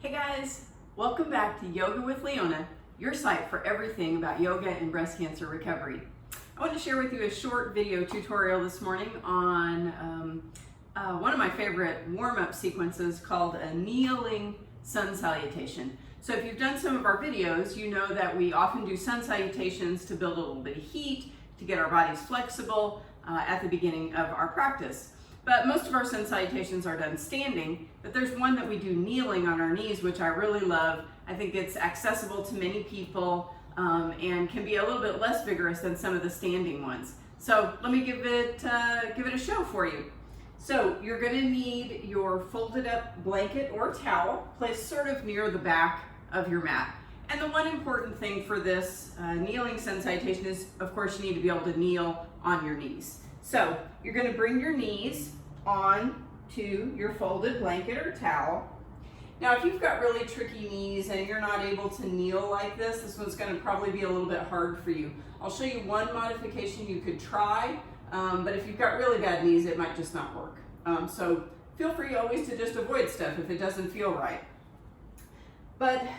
Hey guys, welcome back to Yoga with Leona, your site for everything about yoga and breast cancer recovery. I want to share with you a short video tutorial this morning on one of my favorite warm-up sequences called a kneeling sun salutation. So if you've done some of our videos, you know that we often do sun salutations to build a little bit of heat, to get our bodies flexible at the beginning of our practice. But most of our sun salutations are done standing, but there's one that we do kneeling on our knees, which I really love. I think it's accessible to many people and can be a little bit less vigorous than some of the standing ones. So let me give it a show for you. So you're going to need your folded up blanket or towel placed sort of near the back of your mat. And the one important thing for this kneeling sun salutation is, of course, you need to be able to kneel on your knees. So you're going to bring your knees on to your folded blanket or towel. Now, if you've got really tricky knees and you're not able to kneel like this one's going to probably be a little bit hard for you. I'll show you one modification you could try, but if you've got really bad knees, it might just not work. So feel free always to just avoid stuff if it doesn't feel right.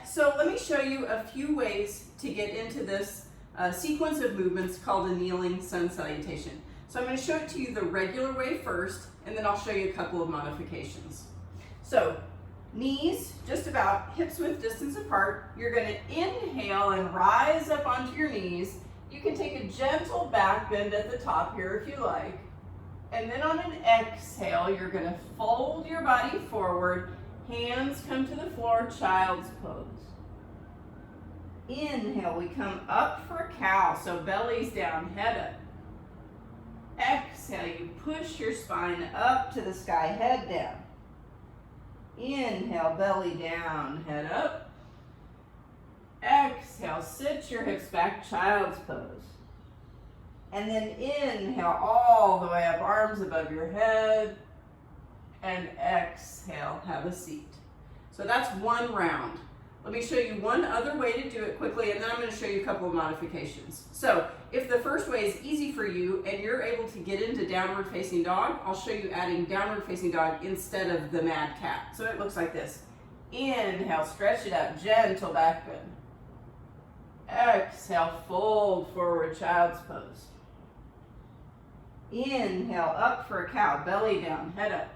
So let me show you a few ways to get into this sequence of movements called a kneeling sun salutation. So I'm going to show it to you the regular way first, and then I'll show you a couple of modifications. So knees just about hips width distance apart. You're going to inhale and rise up onto your knees. You can take a gentle back bend at the top here if you like. And then on an exhale, you're going to fold your body forward. Hands come to the floor, child's pose. Inhale, we come up for a cow, so belly's down, head up. Exhale, you push your spine up to the sky, head down. Inhale, belly down, head up. Exhale, sit your hips back, child's pose. And then inhale all the way up, arms above your head. And exhale, have a seat. So that's one round. Let me show you one other way to do it quickly, and then I'm going to show you a couple of modifications. So if the first way is easy for you and you're able to get into downward facing dog, I'll show you adding downward facing dog instead of the mad cat. So it looks like this. Inhale, stretch it out, gentle back bend. Exhale, fold forward, child's pose. Inhale, up for a cow, belly down, head up.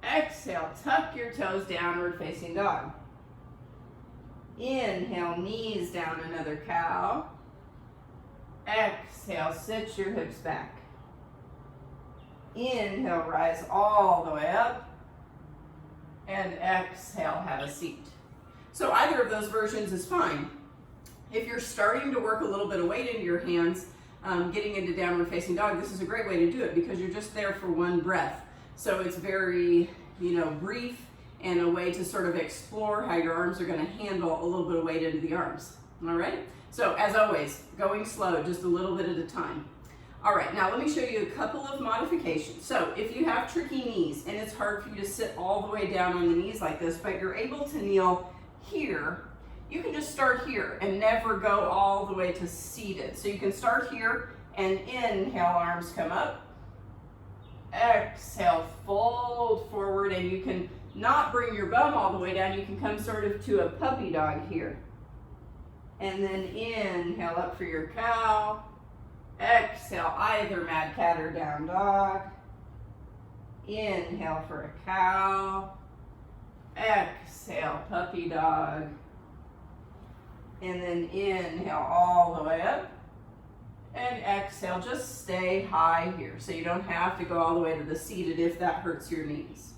Exhale, tuck your toes, downward facing dog. Inhale, knees down, another cow. Exhale, sit your hips back. Inhale, rise all the way up. And exhale, have a seat. So either of those versions is fine. If you're starting to work a little bit of weight into your hands, getting into downward facing dog, this is a great way to do it because you're just there for one breath. So it's very, brief and a way to sort of explore how your arms are going to handle a little bit of weight into the arms. All right? So as always, going slow, just a little bit at a time. All right, now let me show you a couple of modifications. So if you have tricky knees and it's hard for you to sit all the way down on the knees like this, but you're able to kneel here, you can just start here and never go all the way to seated. So you can start here and inhale, arms come up. Exhale, fold forward, and you can not bring your bum all the way down. You can come sort of to a puppy dog here. And then inhale up for your cow. Exhale, either mad cat or down dog. Inhale for a cow. Exhale, puppy dog. And then inhale all the way up. And exhale, just stay high here. So you don't have to go all the way to the seated if that hurts your knees.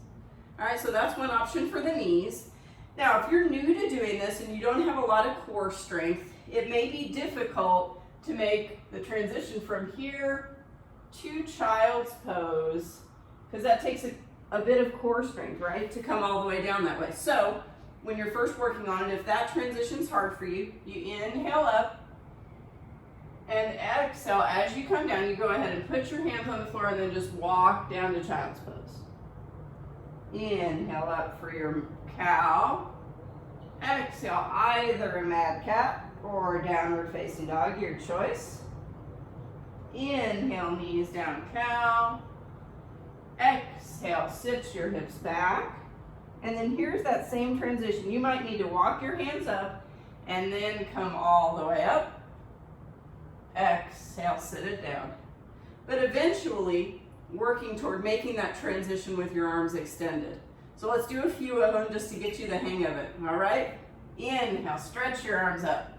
All right, so that's one option for the knees. Now, if you're new to doing this and you don't have a lot of core strength, it may be difficult to make the transition from here to child's pose, because that takes a bit of core strength, right, to come all the way down that way. So when you're first working on it, if that transition's hard for you, you inhale up and exhale. As you come down, you go ahead and put your hands on the floor and then just walk down to child's pose. Inhale up for your cow. Exhale, either a mad cat or downward facing dog, your choice. Inhale, knees down, cow. Exhale, sit your hips back. And then here's that same transition. You might need to walk your hands up and then come all the way up. Exhale, sit it down. But eventually, working toward making that transition with your arms extended. So let's do a few of them just to get you the hang of it, all right? Inhale, stretch your arms up.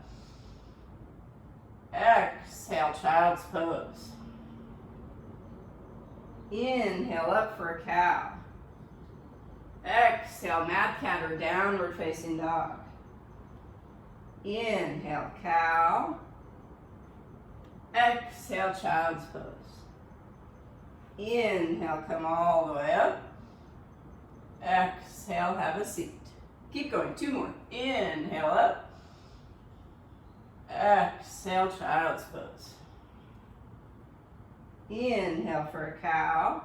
Exhale, child's pose. Inhale, up for a cow. Exhale, mad cat or downward facing dog. Inhale, cow. Exhale, child's pose. Inhale, come all the way up. Exhale, have a seat. Keep going, 2 more. Inhale up. Exhale, child's pose. Inhale for a cow.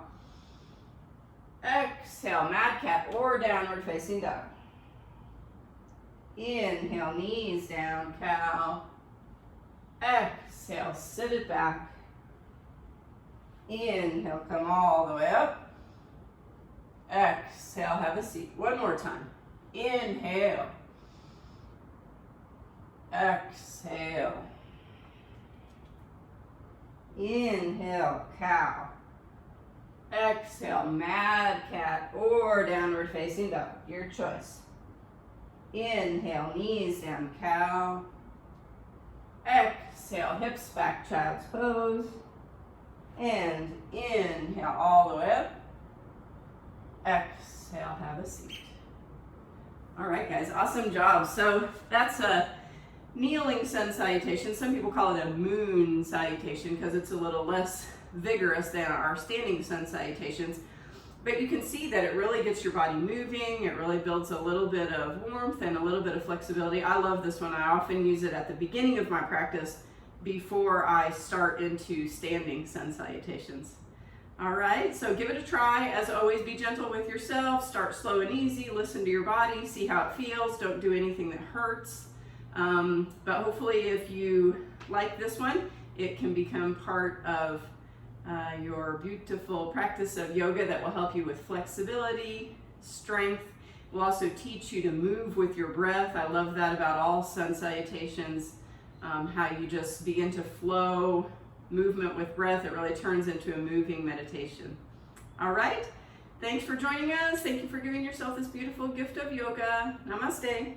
Exhale, mad cat or downward facing dog. Inhale, knees down, cow. Exhale, sit it back. Inhale, come all the way up. Exhale, have a seat. 1 more time. Inhale. Exhale. Inhale, cow. Exhale, mad cat or downward facing dog, your choice. Inhale, knees down, cow. Exhale, hips back, child's pose. And inhale all the way up. Exhale, have a seat. All right, guys, awesome job. So that's a kneeling sun salutation. Some people call it a moon salutation because it's a little less vigorous than our standing sun salutations. But you can see that it really gets your body moving. It really builds a little bit of warmth and a little bit of flexibility. I love this one. I often use it at the beginning of my practice before I start into standing sun salutations. All right, so give it a try. As always, be gentle with yourself. Start slow and easy. Listen to your body. See how it feels. Don't do anything that hurts. But hopefully if you like this one, it can become part of your beautiful practice of yoga that will help you with flexibility, strength. Will also teach you to move with your breath. I love that about all sun salutations, how you just begin to flow movement with breath. It really turns into a moving meditation. All right, thanks for joining us. Thank you for giving yourself this beautiful gift of yoga. Namaste.